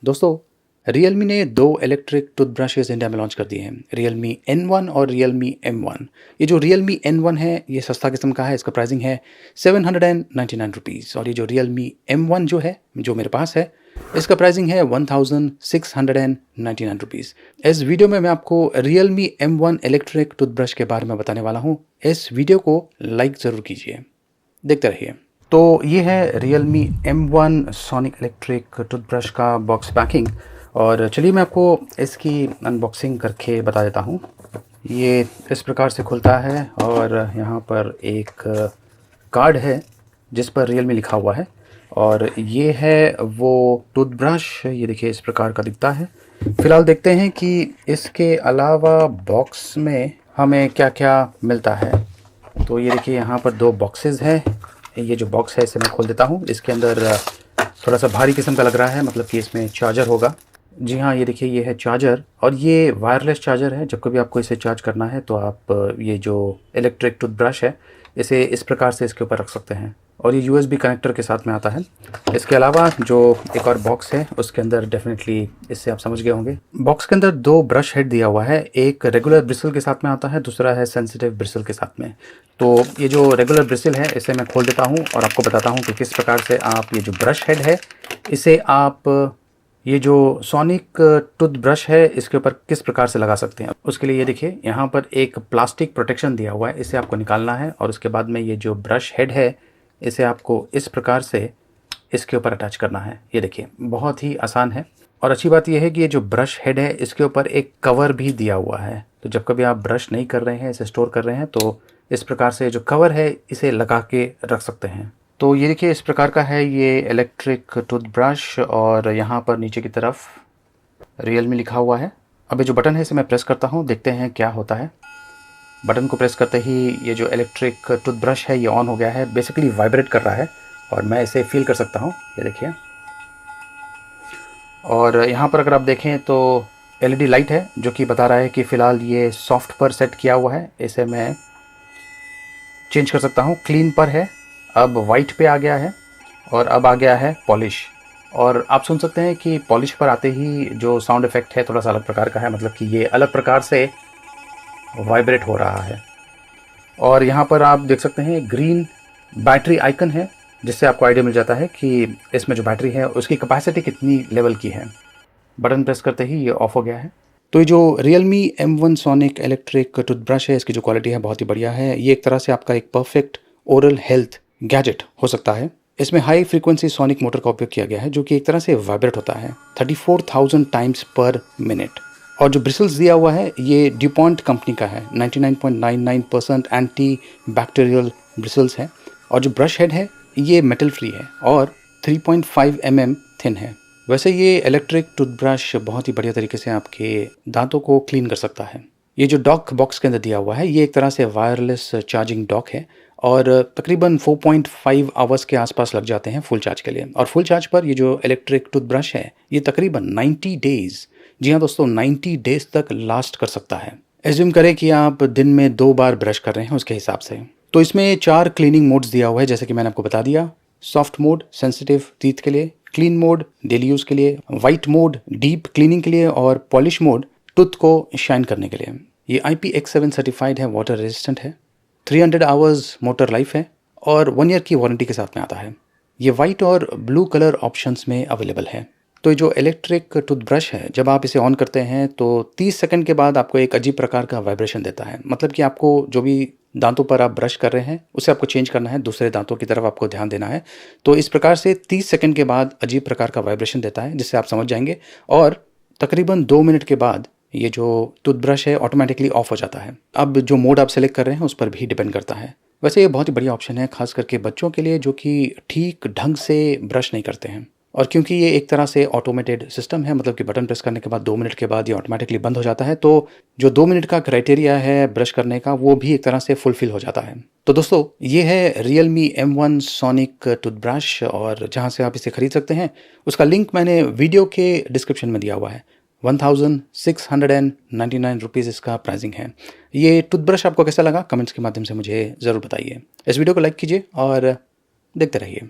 दोस्तों, Realme ने दो इलेक्ट्रिक टूथब्रशेज़ इंडिया में लॉन्च कर दिए हैं, Realme N1 और Realme M1। ये जो Realme N1 है, ये सस्ता किस्म का है, इसका प्राइसिंग है ₹799 और ये जो Realme M1 जो है, जो मेरे पास है, इसका प्राइसिंग है ₹1699। इस वीडियो में मैं आपको Realme M1 इलेक्ट्रिक टूथब्रश के बारे में बताने वाला हूँ। इस वीडियो को लाइक ज़रूर कीजिए, देखते रहिए। तो ये है Realme M1 sonic electric toothbrush का बॉक्स पैकिंग और चलिए मैं आपको इसकी अनबॉक्सिंग करके बता देता हूँ। ये इस प्रकार से खुलता है और यहाँ पर एक कार्ड है जिस पर Realme लिखा हुआ है और ये है वो टूथब्रश। ये देखिए इस प्रकार का दिखता है। फ़िलहाल देखते हैं कि इसके अलावा बॉक्स में हमें क्या क्या मिलता है। तो ये देखिए यहाँ पर दो बॉक्सेस हैं। ये जो बॉक्स है इसे मैं खोल देता हूँ। इसके अंदर थोड़ा सा भारी किस्म का लग रहा है, मतलब कि इसमें चार्जर होगा। जी हाँ, ये देखिए ये है चार्जर और ये वायरलेस चार्जर है। जब कभी आपको इसे चार्ज करना है तो आप ये जो इलेक्ट्रिक टूथब्रश है इसे इस प्रकार से इसके ऊपर रख सकते हैं और ये USB कनेक्टर के साथ में आता है। इसके अलावा जो एक और बॉक्स है उसके अंदर डेफिनेटली इससे आप समझ गए होंगे। बॉक्स के अंदर दो ब्रश हेड दिया हुआ है, एक रेगुलर ब्रिसल के साथ में आता है, दूसरा है सेंसिटिव ब्रिसल के साथ में। तो ये जो रेगुलर ब्रिसल है इसे मैं खोल देता हूँ और आपको बताता हूँ कि किस प्रकार से आप ये जो ब्रश हेड है इसे आप ये जो सोनिक टूथब्रश है इसके ऊपर किस प्रकार से लगा सकते हैं। उसके लिए ये देखिए यहाँ पर एक प्लास्टिक प्रोटेक्शन दिया हुआ है, इसे आपको निकालना है और उसके बाद में ये जो ब्रश हेड है इसे आपको इस प्रकार से इसके ऊपर अटैच करना है। ये देखिए बहुत ही आसान है और अच्छी बात यह है कि ये जो ब्रश हेड है इसके ऊपर एक कवर भी दिया हुआ है। तो जब कभी आप ब्रश नहीं कर रहे हैं, इसे स्टोर कर रहे हैं, तो इस प्रकार से जो कवर है इसे लगा के रख सकते हैं। तो ये देखिए इस प्रकार का है ये इलेक्ट्रिक टूथब्रश और यहाँ पर नीचे की तरफ Realme लिखा हुआ है। अब ये जो बटन है इसे मैं प्रेस करता हूँ, देखते हैं क्या होता है। बटन को प्रेस करते ही ये जो इलेक्ट्रिक टूथब्रश है ये ऑन हो गया है, बेसिकली वाइब्रेट कर रहा है और मैं इसे फील कर सकता हूँ। ये देखिए और यहाँ पर अगर आप देखें तो LED लाइट है जो कि बता रहा है कि फ़िलहाल ये सॉफ्ट पर सेट किया हुआ है। इसे मैं चेंज कर सकता हूँ, क्लीन पर है, अब वाइट पे आ गया है और अब आ गया है पॉलिश। और आप सुन सकते हैं कि पॉलिश पर आते ही जो साउंड इफ़ेक्ट है थोड़ा सा अलग प्रकार का है, मतलब कि ये अलग प्रकार से वाइब्रेट हो रहा है। और यहाँ पर आप देख सकते हैं ग्रीन बैटरी आइकन है जिससे आपको आइडिया मिल जाता है कि इसमें जो बैटरी है उसकी कैपेसिटी कितनी लेवल की है। बटन प्रेस करते ही ये ऑफ हो गया है। तो ये जो Realme M1 sonic electric toothbrush है इसकी जो क्वालिटी है बहुत ही बढ़िया है। ये एक तरह से आपका एक परफेक्ट ओरल हेल्थ गैजेट हो सकता है। इसमें हाई फ्रीक्वेंसी सोनिक मोटर का उपयोग किया गया है जो कि एक तरह से वाइब्रेट होता है 34,000 टाइम्स पर मिनट। और जो ब्रिसल्स दिया हुआ है ये ड्यूपॉन्ट कंपनी का है, 99.99% एंटी बैक्टीरियल ब्रिसल्स है। और जो ब्रश हेड है ये मेटल फ्री है और 3.5 mm थिन है। वैसे ये इलेक्ट्रिक टूथब्रश बहुत ही बढ़िया तरीके से आपके दांतों को क्लीन कर सकता है। ये जो डॉक बॉक्स के अंदर दिया हुआ है ये एक तरह से वायरलेस चार्जिंग डॉक है और तकरीबन 4.5 आवर्स के आसपास लग जाते हैं फुल चार्ज के लिए। और फुल चार्ज पर ये जो इलेक्ट्रिक टूथब्रश है ये तकरीबन 90 डेज़, जी हाँ दोस्तों, 90 डेज़ तक लास्ट कर सकता है। एज्यूम करें कि आप दिन में 2 बार ब्रश कर रहे हैं उसके हिसाब से। तो इसमें 4 क्लीनिंग मोड्स दिया हुआ है जैसे कि मैंने आपको बता दिया। सॉफ्ट मोड सेंसिटिव टीथ के लिए, क्लीन मोड डेली यूज़ के लिए, वाइट मोड डीप क्लीनिंग के लिए और पॉलिश मोड टूथ को शाइन करने के लिए। ये IPX7 सर्टिफाइड है, वाटर रेजिस्टेंट है, 300 आवर्स मोटर लाइफ है और 1 ईयर की वारंटी के साथ में आता है। ये वाइट और ब्लू कलर ऑप्शंस में अवेलेबल है। तो ये जो इलेक्ट्रिक टूथब्रश है जब आप इसे ऑन करते हैं तो 30 सेकंड के बाद आपको एक अजीब प्रकार का वाइब्रेशन देता है। मतलब कि आपको जो भी दांतों पर आप ब्रश कर रहे हैं उसे आपको चेंज करना है, दूसरे दांतों की तरफ आपको ध्यान देना है। तो इस प्रकार से 30 सेकंड के बाद अजीब प्रकार का वाइब्रेशन देता है जिससे आप समझ जाएंगे और तकरीबन 2 मिनट के बाद ये जो टूथब्रश है ऑटोमेटिकली ऑफ हो जाता है। अब जो मोड आप सेलेक्ट कर रहे हैं उस पर भी डिपेंड करता है। वैसे ये बहुत ही बढ़िया ऑप्शन है खास करके बच्चों के लिए जो कि ठीक ढंग से ब्रश नहीं करते हैं। और क्योंकि ये एक तरह से ऑटोमेटेड सिस्टम है, मतलब कि बटन प्रेस करने के बाद 2 मिनट के बाद ये ऑटोमेटिकली बंद हो जाता है, तो जो 2 मिनट का क्राइटेरिया है ब्रश करने का वो भी एक तरह से फुलफिल हो जाता है। तो दोस्तों ये है Realme M1 सोनिक टूथब्रश और जहाँ से आप इसे खरीद सकते हैं उसका लिंक मैंने वीडियो के डिस्क्रिप्शन में दिया हुआ है। 1699 रुपीज़ इसका प्राइसिंग है। ये टूथब्रश आपको कैसा लगा कमेंट्स के माध्यम से मुझे ज़रूर बताइए। इस वीडियो को लाइक कीजिए और देखते रहिए।